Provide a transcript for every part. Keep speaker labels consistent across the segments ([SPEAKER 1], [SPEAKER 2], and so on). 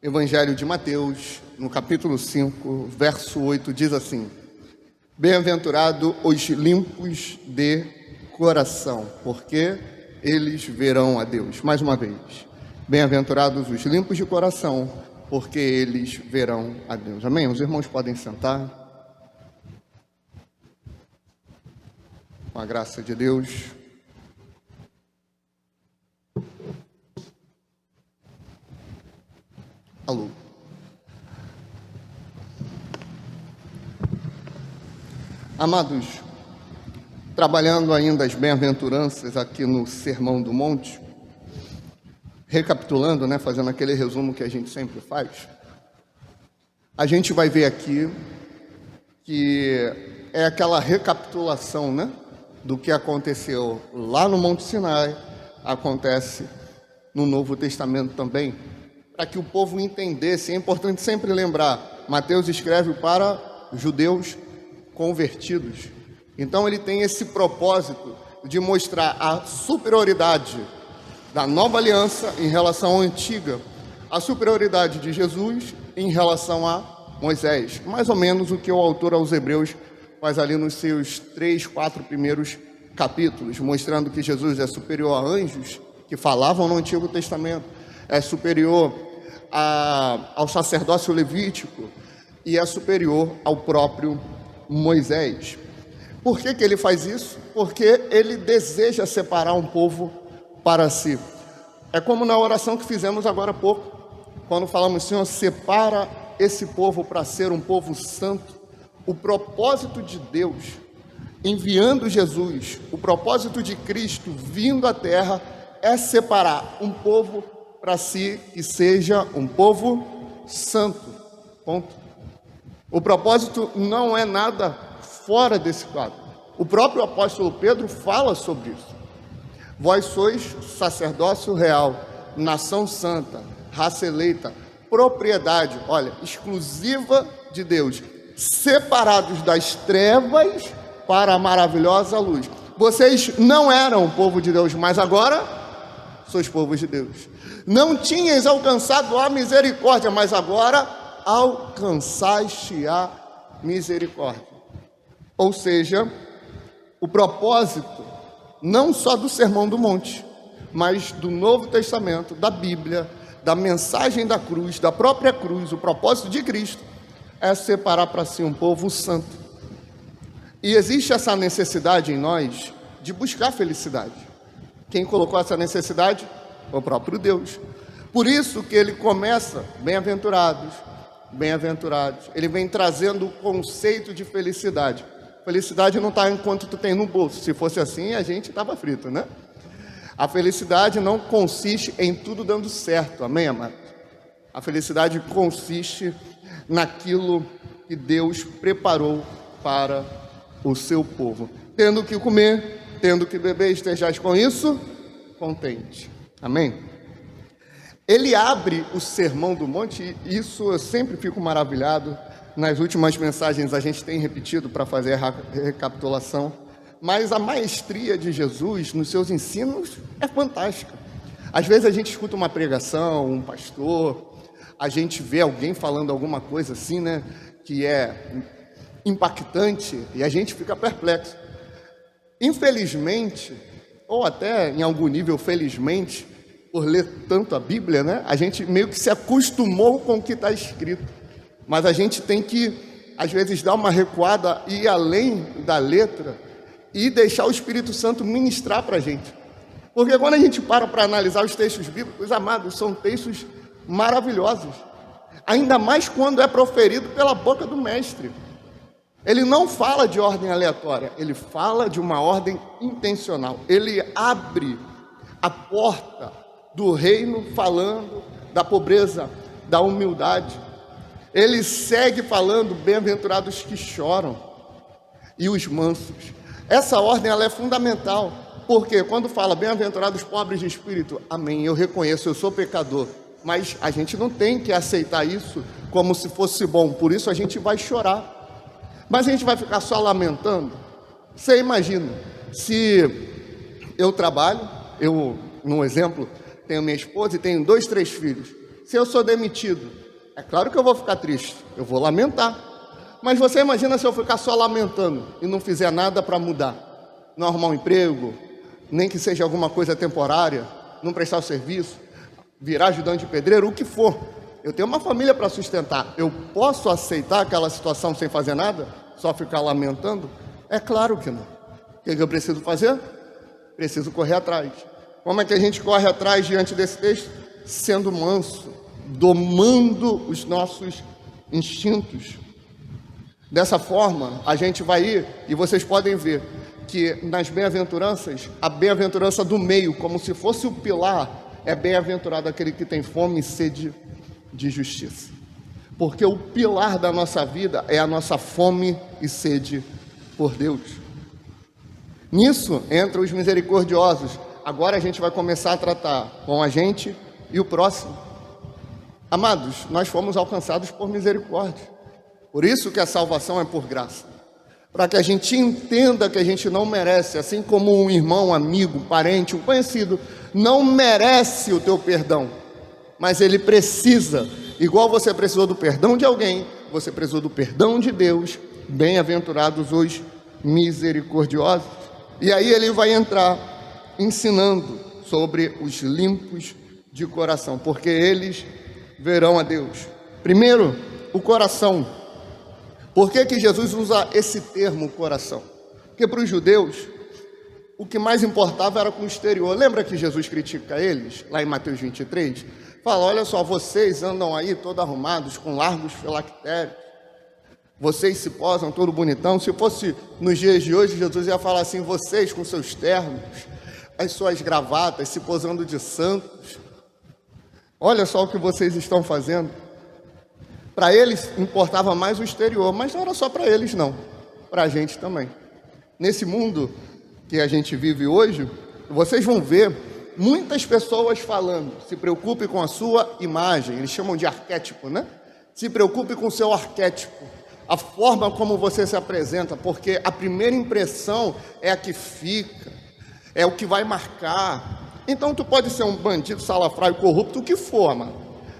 [SPEAKER 1] Evangelho de Mateus, no capítulo 5, verso 8, diz assim: Bem-aventurado os limpos de coração, porque eles verão a Deus. Mais uma vez, bem-aventurados os limpos de coração, porque eles verão a Deus. Amém? Os irmãos podem sentar. Com a graça de Deus. Alô. Amados, trabalhando ainda as bem-aventuranças aqui no Sermão do Monte, recapitulando, fazendo aquele resumo que a gente sempre faz, a gente vai ver aqui que é aquela recapitulação, do que aconteceu lá no Monte Sinai, acontece no Novo Testamento também, para que o povo entendesse. É importante sempre lembrar, Mateus escreve para judeus convertidos. Então ele tem esse propósito de mostrar a superioridade da nova aliança em relação à antiga, a superioridade de Jesus em relação a Moisés. Mais ou menos o que o autor aos Hebreus faz ali nos seus 3, 4 primeiros capítulos, mostrando que Jesus é superior a anjos que falavam no Antigo Testamento, é superior ao sacerdócio levítico e é superior ao próprio Moisés. Por que ele faz isso? Porque ele deseja separar um povo para si. É como na oração que fizemos agora há pouco, quando falamos: Senhor, separa esse povo para ser um povo santo. O propósito de Deus enviando Jesus, o propósito de Cristo vindo à terra é separar um povo para si que seja um povo santo. Ponto. O propósito não é nada fora desse quadro. O próprio apóstolo Pedro fala sobre isso. Vós sois sacerdócio real, nação santa, raça eleita, propriedade, exclusiva de Deus, separados das trevas para a maravilhosa luz. Vocês não eram povo de Deus, mas agora sois povo de Deus. Não tinhas alcançado a misericórdia, mas agora alcançaste a misericórdia. Ou seja, o propósito não só do Sermão do Monte, mas do Novo Testamento, da Bíblia, da mensagem da cruz, da própria cruz, o propósito de Cristo é separar para si um povo santo. E existe essa necessidade em nós de buscar felicidade. Quem colocou essa necessidade? O próprio Deus. Por isso que ele começa, bem-aventurados, bem-aventurados. Ele vem trazendo o conceito de felicidade. Felicidade não está enquanto tu tem no bolso. Se fosse assim, a gente estava frito, A felicidade não consiste em tudo dando certo, amém, amados? A felicidade consiste naquilo que Deus preparou para o seu povo. Tendo que comer, tendo que beber, estejais com isso contente. Amém? Ele abre o Sermão do Monte, e isso eu sempre fico maravilhado. Nas últimas mensagens a gente tem repetido para fazer a recapitulação, mas a maestria de Jesus nos seus ensinos é fantástica. Às vezes a gente escuta uma pregação, um pastor, a gente vê alguém falando alguma coisa assim, que é impactante, e a gente fica perplexo. Infelizmente, ou até em algum nível felizmente, por ler tanto a Bíblia, a gente meio que se acostumou com o que está escrito. Mas a gente tem que, às vezes, dar uma recuada e ir além da letra e deixar o Espírito Santo ministrar para a gente. Porque quando a gente para analisar os textos bíblicos, amados, são textos maravilhosos. Ainda mais quando é proferido pela boca do mestre. Ele não fala de ordem aleatória, ele fala de uma ordem intencional. Ele abre a porta do reino falando da pobreza, da humildade. Ele segue falando: bem-aventurados que choram e os mansos. Essa ordem ela é fundamental, porque quando fala bem-aventurados pobres de espírito, amém, eu reconheço, eu sou pecador, mas a gente não tem que aceitar isso como se fosse bom, por isso a gente vai chorar. Mas a gente vai ficar só lamentando? Você imagina, se eu trabalho, num exemplo, tenho minha esposa e tenho 2, 3 filhos. Se eu sou demitido, é claro que eu vou ficar triste, eu vou lamentar. Mas você imagina se eu ficar só lamentando e não fizer nada para mudar? Não arrumar um emprego, nem que seja alguma coisa temporária, não prestar o serviço, virar ajudante de pedreiro, o que for. Eu tenho uma família para sustentar. Eu posso aceitar aquela situação sem fazer nada? Só ficar lamentando? É claro que não. O que eu preciso fazer? Preciso correr atrás. Como é que a gente corre atrás diante desse texto? Sendo manso, domando os nossos instintos. Dessa forma, a gente vai ir, e vocês podem ver que nas bem-aventuranças, a bem-aventurança do meio, como se fosse o pilar, é bem-aventurado aquele que tem fome e sede de justiça. Porque o pilar da nossa vida é a nossa fome e sede por Deus. Nisso entram os misericordiosos. Agora a gente vai começar a tratar com a gente e o próximo. Amados, nós fomos alcançados por misericórdia. Por isso que a salvação é por graça. Para que a gente entenda que a gente não merece, assim como um irmão, um amigo, um parente, um conhecido, não merece o teu perdão. Mas ele precisa, igual você precisou do perdão de alguém, você precisou do perdão de Deus. Bem-aventurados os misericordiosos. E aí ele vai entrar ensinando sobre os limpos de coração, porque eles verão a Deus. Primeiro, o coração. Por que Jesus usa esse termo coração? Porque para os judeus, o que mais importava era com o exterior. Lembra que Jesus critica eles, lá em Mateus 23? Fala, olha só, vocês andam aí todos arrumados, com largos filactérios. Vocês se posam todo bonitão. Se fosse nos dias de hoje, Jesus ia falar assim, vocês com seus ternos, as suas gravatas, se posando de santos. Olha só o que vocês estão fazendo. Para eles importava mais o exterior, mas não era só para eles não, para a gente também. Nesse mundo que a gente vive hoje, vocês vão ver muitas pessoas falando, se preocupe com a sua imagem, eles chamam de arquétipo, né? Se preocupe com o seu arquétipo, a forma como você se apresenta, porque a primeira impressão é a que fica, é o que vai marcar. Então tu pode ser um bandido, salafrário, corrupto, o que for, mano.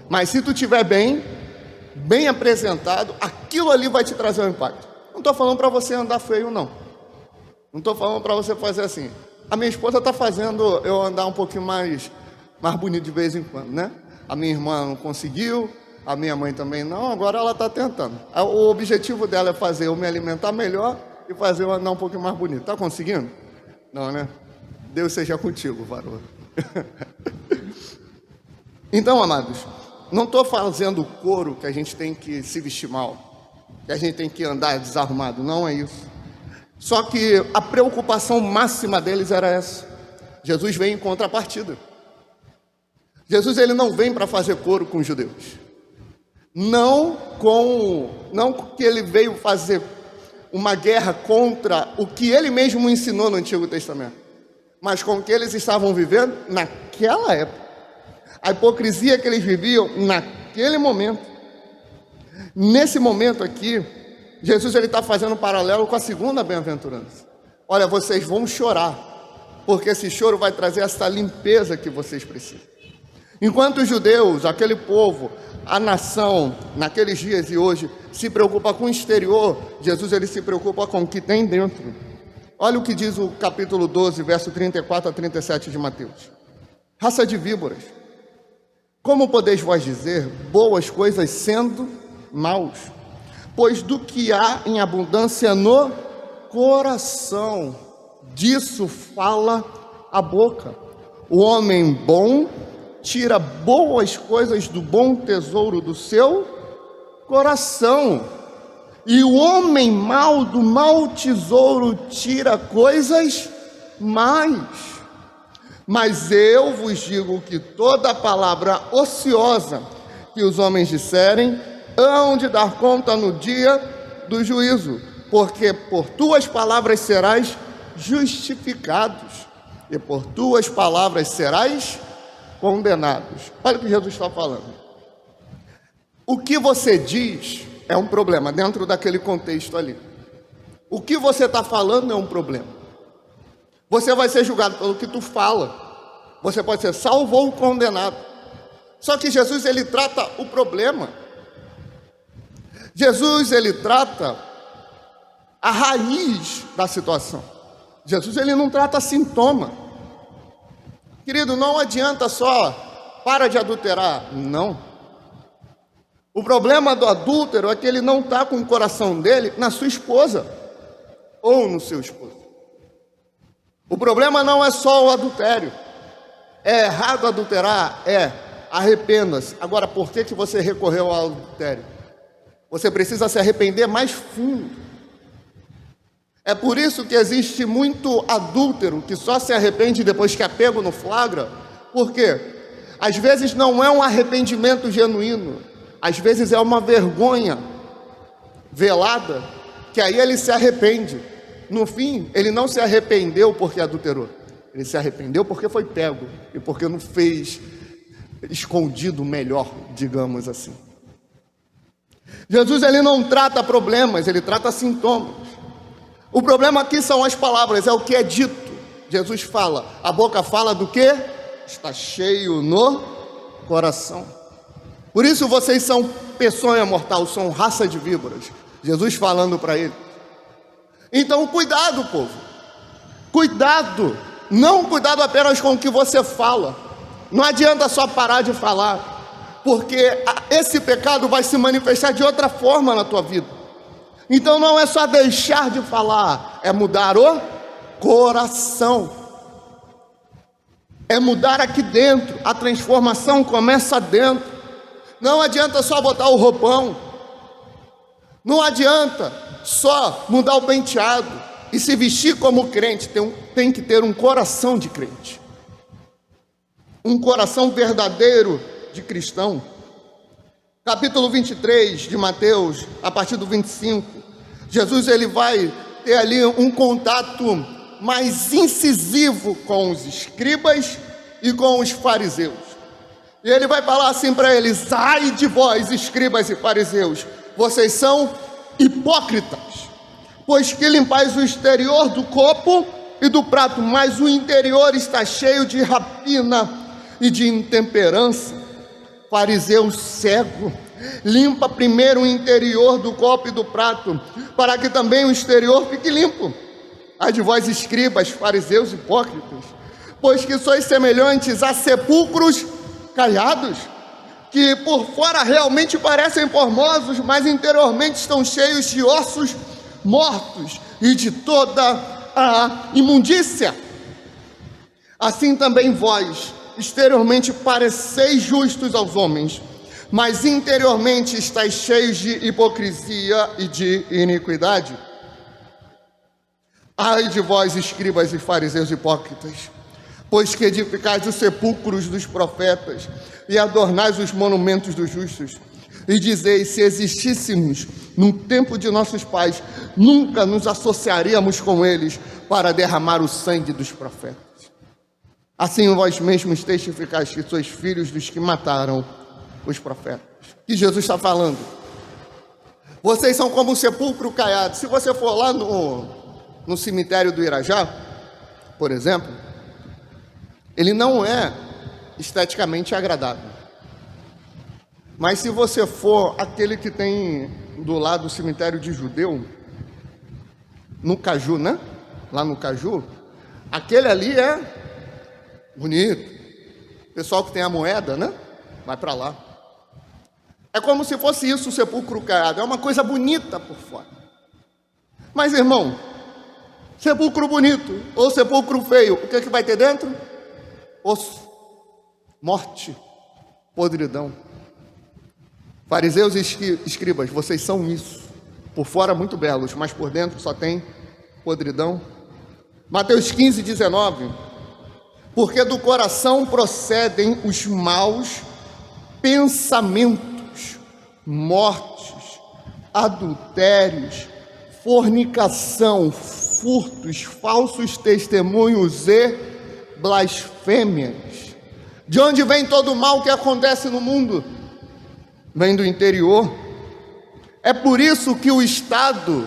[SPEAKER 1] Mas se tu estiver bem apresentado, aquilo ali vai te trazer um impacto. Não estou falando para você andar feio, não. Não estou falando para você fazer assim. A minha esposa está fazendo eu andar um pouquinho mais bonito de vez em quando, né? A minha irmã não conseguiu, a minha mãe também não, agora ela está tentando. O objetivo dela é fazer eu me alimentar melhor e fazer eu andar um pouquinho mais bonito. Está conseguindo? Não, né? Deus seja contigo, varão. Então, amados, não estou fazendo coro que a gente tem que se vestir mal, que a gente tem que andar desarrumado, não é isso. Só que a preocupação máxima deles era essa. Jesus vem em contrapartida. Jesus ele não vem para fazer coro com os judeus. Não que ele veio fazer uma guerra contra o que ele mesmo ensinou no Antigo Testamento, mas com o que eles estavam vivendo naquela época. A hipocrisia que eles viviam naquele momento. Nesse momento aqui, Jesus está fazendo um paralelo com a segunda bem-aventurança. Olha, vocês vão chorar, porque esse choro vai trazer essa limpeza que vocês precisam. Enquanto os judeus, aquele povo, a nação, naqueles dias e hoje, se preocupa com o exterior, Jesus ele se preocupa com o que tem dentro. Olha o que diz o capítulo 12, verso 34 a 37 de Mateus. Raça de víboras, como podeis vós dizer boas coisas sendo maus? Pois do que há em abundância no coração, disso fala a boca. O homem bom tira boas coisas do bom tesouro do seu coração, e o homem mau do mau tesouro tira coisas más. Mas eu vos digo que toda palavra ociosa que os homens disserem, hão de dar conta no dia do juízo, porque por tuas palavras serás justificados, e por tuas palavras serás condenados. Olha o que Jesus está falando. O que você diz é um problema dentro daquele contexto ali. O que você está falando é um problema. Você vai ser julgado pelo que tu fala. Você pode ser salvo ou condenado. Só que Jesus, ele trata o problema. Jesus, ele trata a raiz da situação. Jesus, ele não trata sintoma. Querido, não adianta só para de adulterar. Não. O problema do adúltero é que ele não está com o coração dele na sua esposa ou no seu esposo. O problema não é só o adultério. É errado adulterar? É. Arrependa-se. Agora, por que você recorreu ao adultério? Você precisa se arrepender mais fundo. É por isso que existe muito adúltero que só se arrepende depois que é pego no flagra. Por quê? Às vezes não é um arrependimento genuíno. Às vezes é uma vergonha velada, que aí ele se arrepende. No fim, ele não se arrependeu porque adulterou. Ele se arrependeu porque foi pego e porque não fez escondido melhor, digamos assim. Jesus, ele não trata problemas, ele trata sintomas. O problema aqui são as palavras, é o que é dito. Jesus fala, a boca fala do que? Está cheio no coração. Por isso vocês são peçonha mortal, são raça de víboras. Jesus falando para ele. Então cuidado, povo. Cuidado. Não cuidado apenas com o que você fala. Não adianta só parar de falar, porque esse pecado vai se manifestar de outra forma na tua vida. Então não é só deixar de falar, é mudar o coração. É mudar aqui dentro. A transformação começa dentro. Não adianta só botar o roupão. Não adianta só mudar o penteado e se vestir como crente. Tem que ter um coração de crente. Um coração verdadeiro de cristão. Capítulo 23 de Mateus, a partir do 25, Jesus, ele vai ter ali um contato mais incisivo com os escribas e com os fariseus. E ele vai falar assim para eles: ai de vós, escribas e fariseus, vocês são hipócritas, pois que limpais o exterior do copo e do prato, mas o interior está cheio de rapina e de intemperança. Fariseu cego, limpa primeiro o interior do copo e do prato, para que também o exterior fique limpo. Ai de vós, escribas, fariseus hipócritas, pois que sois semelhantes a sepulcros caiados, que por fora realmente parecem formosos, mas interiormente estão cheios de ossos mortos e de toda a imundícia. Assim também vós, exteriormente pareceis justos aos homens, mas interiormente estáis cheios de hipocrisia e de iniquidade. Ai de vós, escribas e fariseus hipócritas, pois que edificais os sepulcros dos profetas e adornais os monumentos dos justos, e dizeis: se existíssemos no tempo de nossos pais, nunca nos associaríamos com eles para derramar o sangue dos profetas. Assim vós mesmos testificais que sois filhos dos que mataram os profetas. Que Jesus está falando? Vocês são como um sepulcro caiado. Se você for lá no cemitério do Irajá, por exemplo, ele não é esteticamente agradável. Mas se você for aquele que tem do lado do cemitério de Judeu, no Caju, né? Lá no Caju, aquele ali é bonito. O pessoal que tem a moeda, né? Vai para lá. É como se fosse isso, o sepulcro caiado. É uma coisa bonita por fora. Mas, irmão, sepulcro bonito ou sepulcro feio, o que é que vai ter dentro? Osso, morte, podridão. Fariseus e escribas, vocês são isso. Por fora muito belos, mas por dentro só tem podridão. Mateus 15, 19. Porque do coração procedem os maus pensamentos, mortes, adultérios, fornicação, furtos, falsos testemunhos e blasfêmias. De onde vem todo o mal que acontece no mundo? Vem do interior. É por isso que o Estado,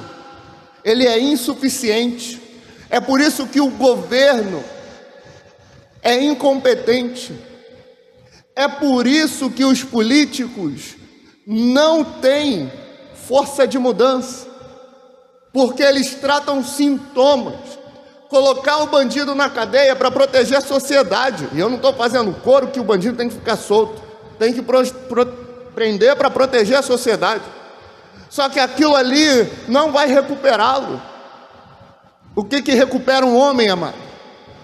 [SPEAKER 1] ele é insuficiente. É por isso que o governo é incompetente. É por isso que os políticos não têm força de mudança, porque eles tratam sintomas. Colocar o bandido na cadeia para proteger a sociedade. E eu não estou fazendo coro que o bandido tem que ficar solto. Tem que prender para proteger a sociedade. Só que aquilo ali não vai recuperá-lo. O que recupera um homem, amado?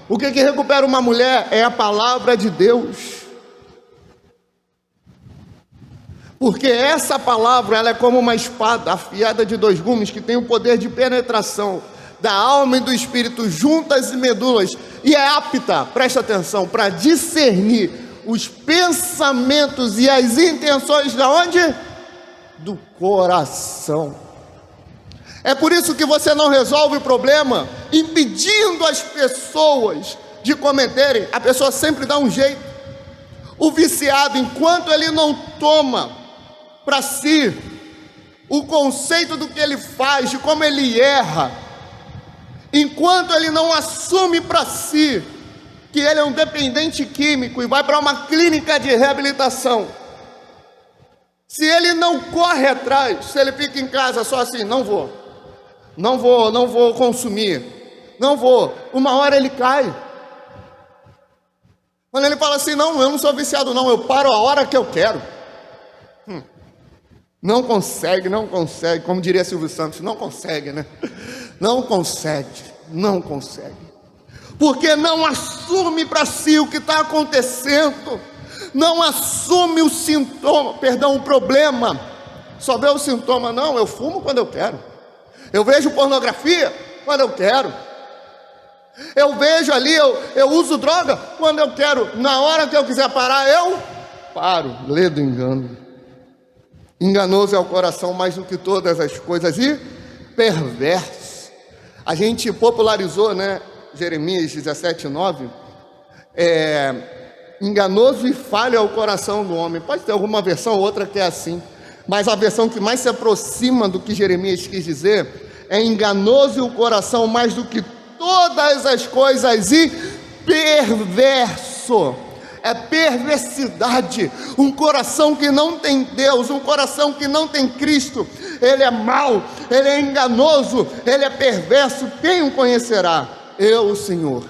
[SPEAKER 1] O que recupera uma mulher? É a palavra de Deus. Porque essa palavra, ela é como uma espada afiada de 2 gumes, que tem o poder de penetração da alma e do espírito, juntas e medulas, e é apta, presta atenção, para discernir os pensamentos e as intenções de onde? Do coração. É por isso que você não resolve o problema impedindo as pessoas de cometerem. A pessoa sempre dá um jeito. O viciado, enquanto ele não toma para si o conceito do que ele faz, de como ele erra, enquanto ele não assume para si que ele é um dependente químico e vai para uma clínica de reabilitação, se ele não corre atrás, se ele fica em casa só assim, não vou consumir, não vou, uma hora ele cai. Quando ele fala assim, não, eu não sou viciado não, eu paro a hora que eu quero. Não consegue, como diria Silvio Santos, não consegue, né? Não consegue. Porque não assume para si o que está acontecendo, não assume o sintoma, o problema, só vê o sintoma. Não, eu fumo quando eu quero, eu vejo pornografia quando eu quero, eu vejo ali, eu uso droga quando eu quero, na hora que eu quiser parar, eu paro. Lê do engano. Enganoso é o coração mais do que todas as coisas e perverso. A gente popularizou, né, Jeremias 17:9, enganoso e falho é o coração do homem. Pode ter alguma versão ou outra que é assim, mas a versão que mais se aproxima do que Jeremias quis dizer é enganoso o coração mais do que todas as coisas e perverso. É perversidade. Um coração que não tem Deus, um coração que não tem Cristo, ele é mau, ele é enganoso, ele é perverso. Quem o conhecerá? Eu, o Senhor,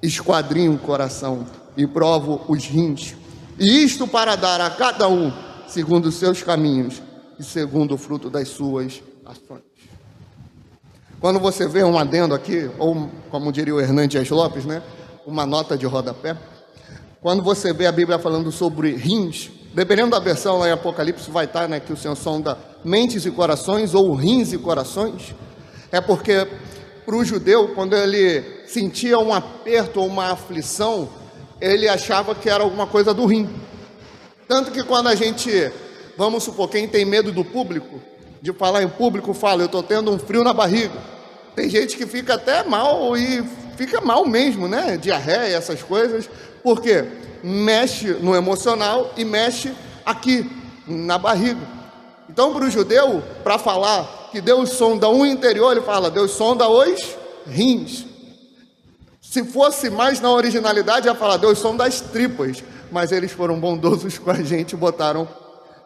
[SPEAKER 1] esquadrinho o coração e provo os rins, e isto para dar a cada um segundo os seus caminhos e segundo o fruto das suas ações. Quando você vê um adendo aqui, ou como diria o Hernandes Dias Lopes, né, uma nota de rodapé, quando você vê a Bíblia falando sobre rins, dependendo da versão lá em Apocalipse, vai estar, né, que o Senhor sonda mentes e corações, ou rins e corações. É porque para o judeu, quando ele sentia um aperto ou uma aflição, ele achava que era alguma coisa do rim. Tanto que quando a gente, vamos supor, quem tem medo do público, de falar em público, fala, eu estou tendo um frio na barriga. Tem gente que fica até mal, e fica mal mesmo, né? Diarreia, essas coisas. Por quê? Mexe no emocional e mexe aqui, na barriga. Então, para o judeu, para falar que Deus sonda um interior, ele fala, Deus sonda os rins. Se fosse mais na originalidade, ia falar, Deus sonda as tripas. Mas eles foram bondosos com a gente e botaram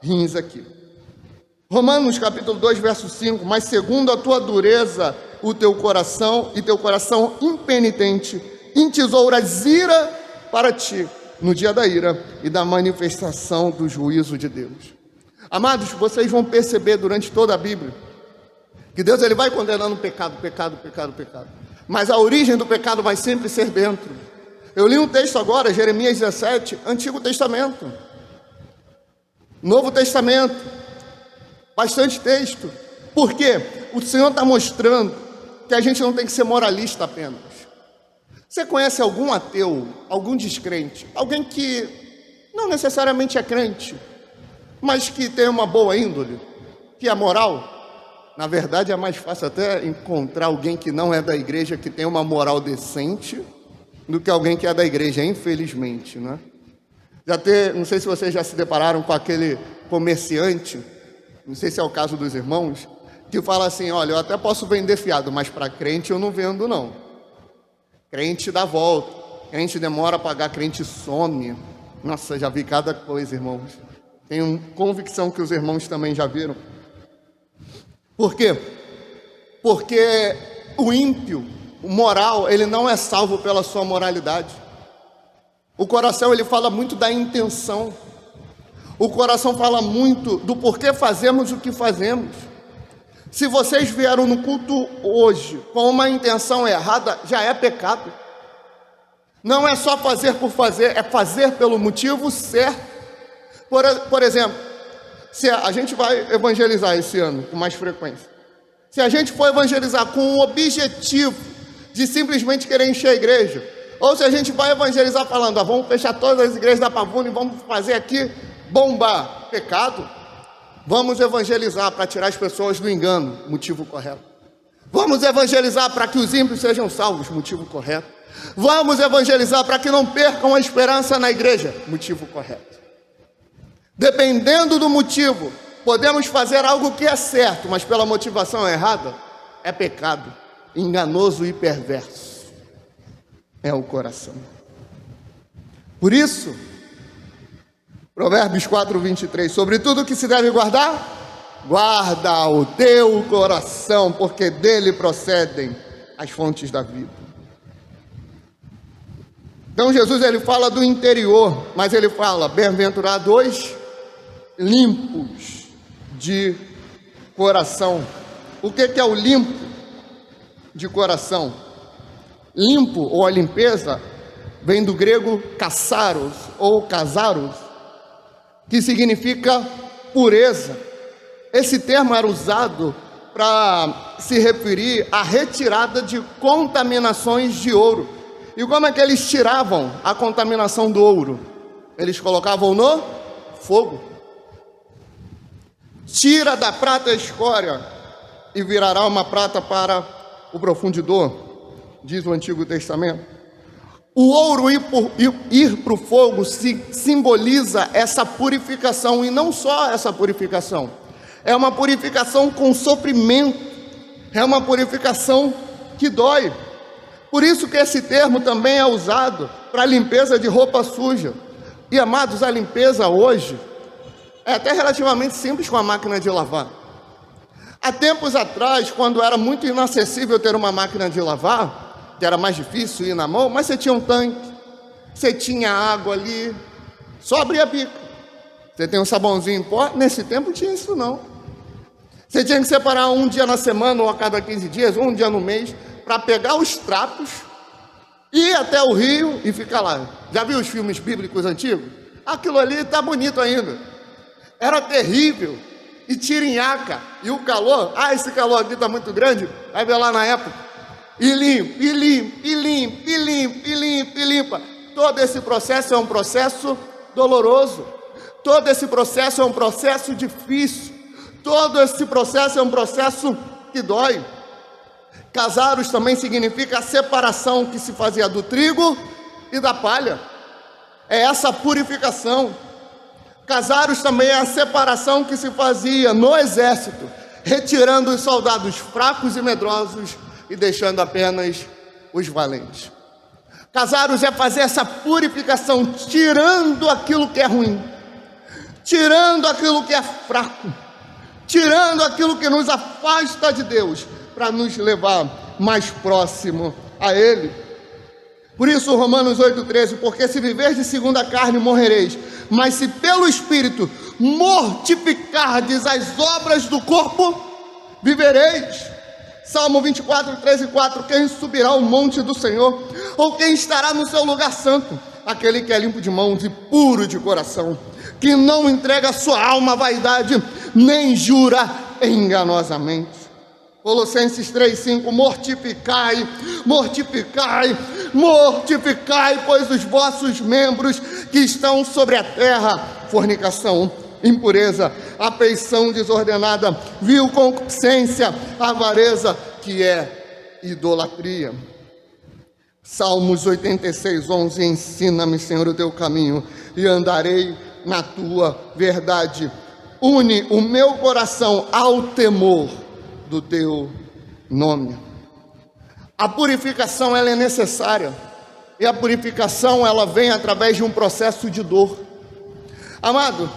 [SPEAKER 1] rins aqui. Romanos capítulo 2, verso 5, mas segundo a tua dureza, o teu coração e teu coração impenitente, entesouras ira para ti, no dia da ira e da manifestação do juízo de Deus. Amados, vocês vão perceber durante toda a Bíblia, que Deus ele vai condenando pecado, mas a origem do pecado vai sempre ser dentro. Eu li um texto agora, Jeremias 17, Antigo Testamento, Novo Testamento, bastante texto. Por quê? O Senhor está mostrando que a gente não tem que ser moralista apenas. Você conhece algum ateu, algum descrente, alguém que não necessariamente é crente, mas que tem uma boa índole, que é moral? Na verdade, é mais fácil até encontrar alguém que não é da igreja, que tem uma moral decente, do que alguém que é da igreja, infelizmente, né? Não sei se vocês já se depararam com aquele comerciante, não sei se é o caso dos irmãos, que fala assim, olha, eu até posso vender fiado, mas para crente eu não vendo não. Crente dá volta, crente demora a pagar, crente some. Nossa, já vi cada coisa, irmãos. Tenho convicção que os irmãos também já viram. Por quê? Porque o ímpio, o moral, ele não é salvo pela sua moralidade. O coração, ele fala muito da intenção. O coração fala muito do porquê fazemos o que fazemos. Se vocês vieram no culto hoje com uma intenção errada, já é pecado. Não é só fazer por fazer, é fazer pelo motivo certo. Por exemplo, se a gente vai evangelizar esse ano com mais frequência, se a gente for evangelizar com o objetivo de simplesmente querer encher a igreja, ou se a gente vai evangelizar falando, vamos fechar todas as igrejas da Pavuna e vamos fazer aqui bombar, pecado. Vamos evangelizar para tirar as pessoas do engano, motivo correto. Vamos evangelizar para que os ímpios sejam salvos, motivo correto. Vamos evangelizar para que não percam a esperança na igreja, motivo correto. Dependendo do motivo, podemos fazer algo que é certo, mas pela motivação errada, é pecado, enganoso e perverso. É o coração. Por isso, Provérbios 4:23, sobre tudo que se deve guardar, guarda o teu coração, porque dele procedem as fontes da vida. Então Jesus, ele fala do interior, mas ele fala, bem-aventurados limpos de coração. O que é o limpo de coração? Limpo, ou a limpeza, vem do grego kassaros, ou kasaros, que significa pureza. Esse termo era usado para se referir à retirada de contaminações de ouro. E como é que eles tiravam a contaminação do ouro? Eles colocavam no fogo. Tira da prata a escória e virará uma prata para o profundidor, diz o Antigo Testamento. O ouro ir para o fogo simboliza essa purificação, e não só essa purificação, é uma purificação com sofrimento, é uma purificação que dói. Por isso que esse termo também é usado para limpeza de roupa suja. E amados, a limpeza hoje é até relativamente simples com a máquina de lavar. Há tempos atrás, quando era muito inacessível ter uma máquina de lavar, que era mais difícil ir na mão, mas você tinha um tanque, você tinha água ali, só abria a bica. Você tem um sabãozinho em pó, nesse tempo tinha isso não. Você tinha que separar um dia na semana, ou a cada 15 dias, ou um dia no mês, para pegar os trapos, ir até o rio e ficar lá. Já viu os filmes bíblicos antigos? Aquilo ali está bonito ainda. Era terrível, e tirinhaca, e o calor, esse calor aqui está muito grande, vai ver lá na época. E limpa, e limpa, e limpa, e limpa, e limpa, e limpa. Todo esse processo é um processo doloroso. Todo esse processo é um processo difícil. Todo esse processo é um processo que dói. Casaros também significa a separação que se fazia do trigo e da palha. É essa purificação. Casaros também é a separação que se fazia no exército, retirando os soldados fracos e medrosos e deixando apenas os valentes. Casaros é fazer essa purificação, tirando aquilo que é ruim, tirando aquilo que é fraco, tirando aquilo que nos afasta de Deus, para nos levar mais próximo a Ele. Por isso Romanos 8,13, porque se viverdes segundo a carne, morrereis, mas se pelo Espírito mortificardes as obras do corpo, vivereis. Salmo 24, 13 e 4, quem subirá ao monte do Senhor, ou quem estará no seu lugar santo? Aquele que é limpo de mãos e puro de coração, que não entrega a sua alma à vaidade, nem jura enganosamente. Colossenses 3, 5, mortificai, mortificai, mortificai, pois os vossos membros que estão sobre a terra, fornicação, impureza, afeição desordenada, vil concupiscência, avareza, que é idolatria. Salmos 86, 11, ensina-me, Senhor, o teu caminho, e andarei na tua verdade. Une o meu coração ao temor do teu nome. A purificação, ela é necessária. E a purificação, ela vem através de um processo de dor. Amado,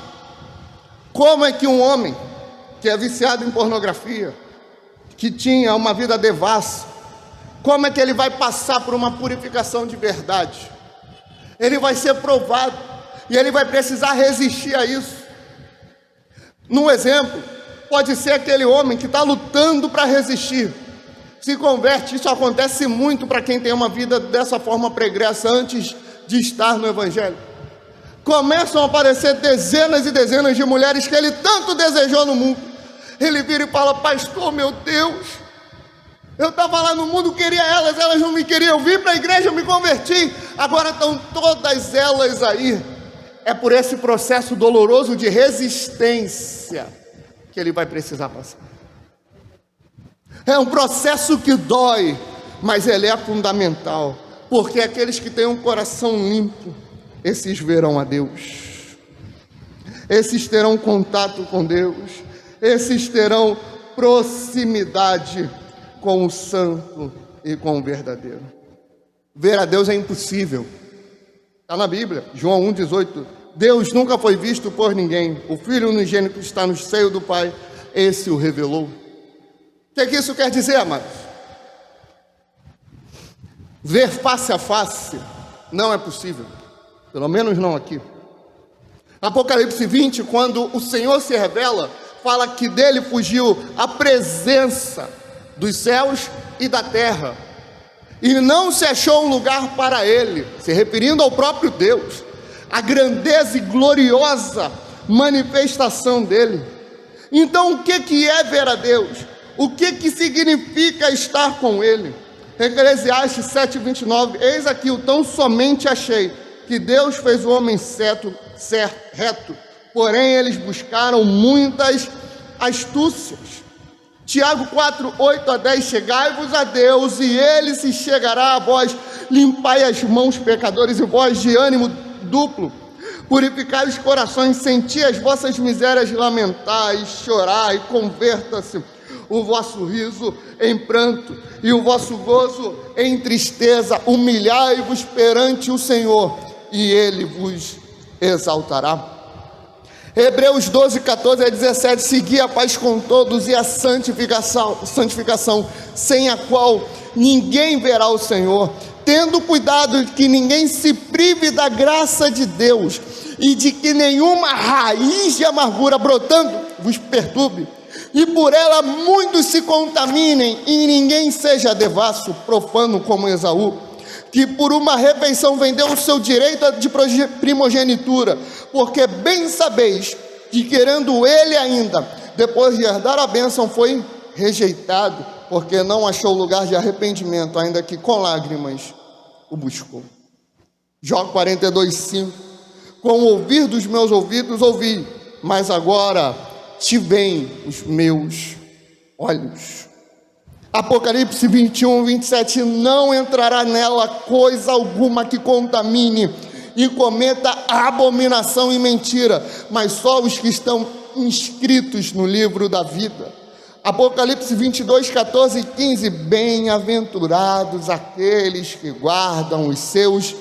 [SPEAKER 1] como é que um homem que é viciado em pornografia, que tinha uma vida devassa, como é que ele vai passar por uma purificação de verdade? Ele vai ser provado e ele vai precisar resistir a isso. No exemplo, pode ser aquele homem que está lutando para resistir, se converte. Isso acontece muito para quem tem uma vida dessa forma pregressa antes de estar no Evangelho. Começam a aparecer dezenas e dezenas de mulheres que ele tanto desejou no mundo. Ele vira e fala: pastor, meu Deus, eu estava lá no mundo, queria elas não me queriam. Eu vim para a igreja, eu me converti, agora estão todas elas aí. É por esse processo doloroso de resistência que ele vai precisar passar. É um processo que dói, mas ele é fundamental, porque aqueles que têm um coração limpo, esses verão a Deus, esses terão contato com Deus, esses terão proximidade com o santo e com o verdadeiro. Ver a Deus é impossível. Está na Bíblia, João 1,18. Deus nunca foi visto por ninguém. O Filho unigênito está no seio do Pai, esse o revelou. O que isso quer dizer, amados? Ver face a face não é possível, pelo menos não aqui. Apocalipse 20, quando o Senhor se revela, fala que dele fugiu a presença dos céus e da terra, e não se achou um lugar para ele, se referindo ao próprio Deus, a grandeza e gloriosa manifestação dele. Então, o que é ver a Deus? O que significa estar com ele? Eclesiastes 7:29, eis aqui o tão somente achei, que Deus fez o homem reto, porém eles buscaram muitas astúcias. Tiago 4:8-10, chegai-vos a Deus, e ele se chegará a vós. Limpai as mãos, pecadores, e vós de ânimo duplo, purificai os corações, senti as vossas misérias, lamentai, chorai, converta-se o vosso riso em pranto e o vosso gozo em tristeza. Humilhai-vos perante o Senhor, e ele vos exaltará. Hebreus 12:14-17, segui a paz com todos e a santificação, sem a qual ninguém verá o Senhor, tendo cuidado de que ninguém se prive da graça de Deus, e de que nenhuma raiz de amargura brotando vos perturbe, e por ela muitos se contaminem, e ninguém seja devasso, profano como Esaú, que por uma refeição vendeu o seu direito de primogenitura, porque bem sabeis que querendo ele ainda, depois de herdar a bênção, foi rejeitado, porque não achou lugar de arrependimento, ainda que com lágrimas o buscou. Jó 42:5, com o ouvir dos meus ouvidos ouvi, mas agora te veem os meus olhos. Apocalipse 21:27, não entrará nela coisa alguma que contamine e cometa abominação e mentira, mas só os que estão inscritos no livro da vida. Apocalipse 22:14-15, bem-aventurados aqueles que guardam os seus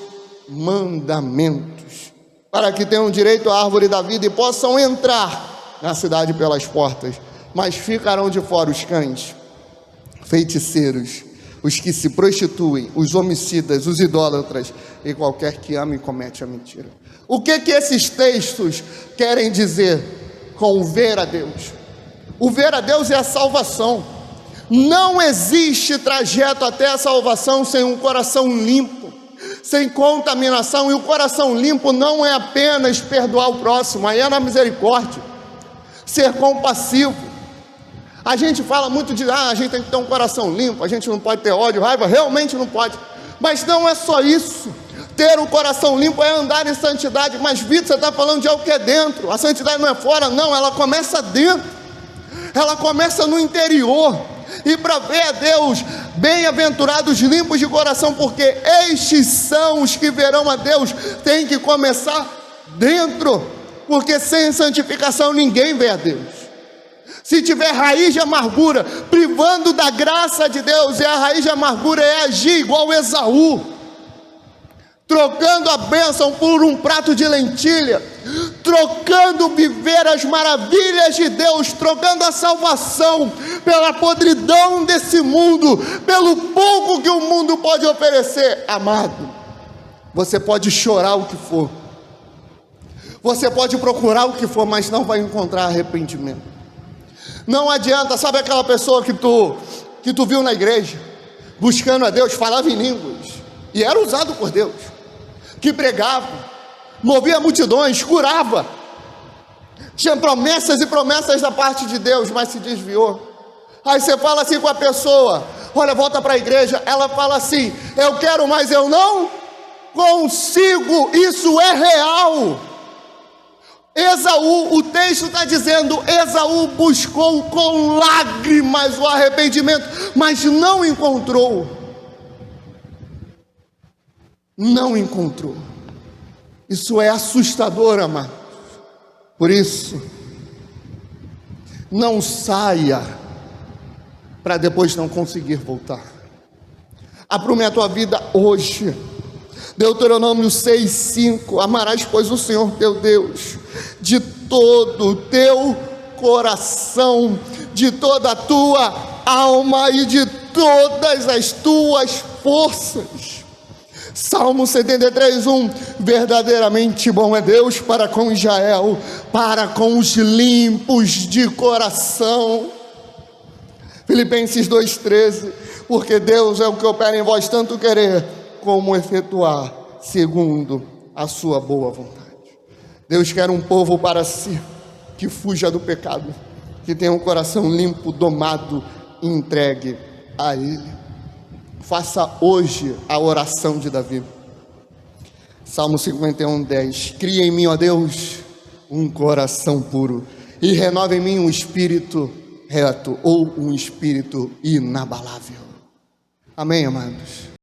[SPEAKER 1] mandamentos, para que tenham direito à árvore da vida e possam entrar na cidade pelas portas, mas ficarão de fora os cães, feiticeiros, os que se prostituem, os homicidas, os idólatras e qualquer que ama e comete a mentira. O que esses textos querem dizer com o ver a Deus? O ver a Deus é a salvação. Não existe trajeto até a salvação sem um coração limpo, sem contaminação. E o coração limpo não é apenas perdoar o próximo, aí é na misericórdia, ser compassivo. A gente fala muito de, a gente tem que ter um coração limpo, a gente não pode ter ódio, raiva, realmente não pode. Mas não é só isso. Ter um coração limpo é andar em santidade. Mas Vitor, você está falando de algo que é dentro. A santidade não é fora, não, ela começa dentro. Ela começa no interior. E para ver a Deus, bem-aventurados limpos de coração, porque estes são os que verão a Deus. Tem que começar dentro, porque sem santificação ninguém vê a Deus. Se tiver raiz de amargura, privando da graça de Deus, e a raiz de amargura é agir igual Esaú, trocando a bênção por um prato de lentilha, trocando viver as maravilhas de Deus, trocando a salvação pela podridão desse mundo, pelo pouco que o mundo pode oferecer. Amado, você pode chorar o que for, você pode procurar o que for, mas não vai encontrar arrependimento. Não adianta, sabe aquela pessoa que tu viu na igreja, buscando a Deus, falava em línguas, e era usado por Deus, que pregava, movia multidões, curava, tinha promessas e promessas da parte de Deus, mas se desviou. Aí você fala assim com a pessoa: olha, volta para a igreja. Ela fala assim: eu quero, mas eu não consigo. Isso é real. Esaú, o texto está dizendo, Esaú buscou com lágrimas o arrependimento, mas não encontrou. Não encontrou. Isso é assustador, amado. Por isso, não saia para depois não conseguir voltar. Aprume a tua vida hoje. Deuteronômio 6:5: amarás, pois, o Senhor teu Deus de todo o teu coração, de toda a tua alma e de todas as tuas forças. Salmo 73:1: verdadeiramente bom é Deus para com Israel, para com os limpos de coração. Filipenses 2:13: porque Deus é o que opera em vós tanto querer como efetuar, segundo a sua boa vontade. Deus quer um povo para si, que fuja do pecado, que tenha um coração limpo, domado e entregue a Ele. Faça hoje a oração de Davi. Salmo 51:10: cria em mim, ó Deus, um coração puro, e renova em mim um espírito reto, ou um espírito inabalável. Amém, amados?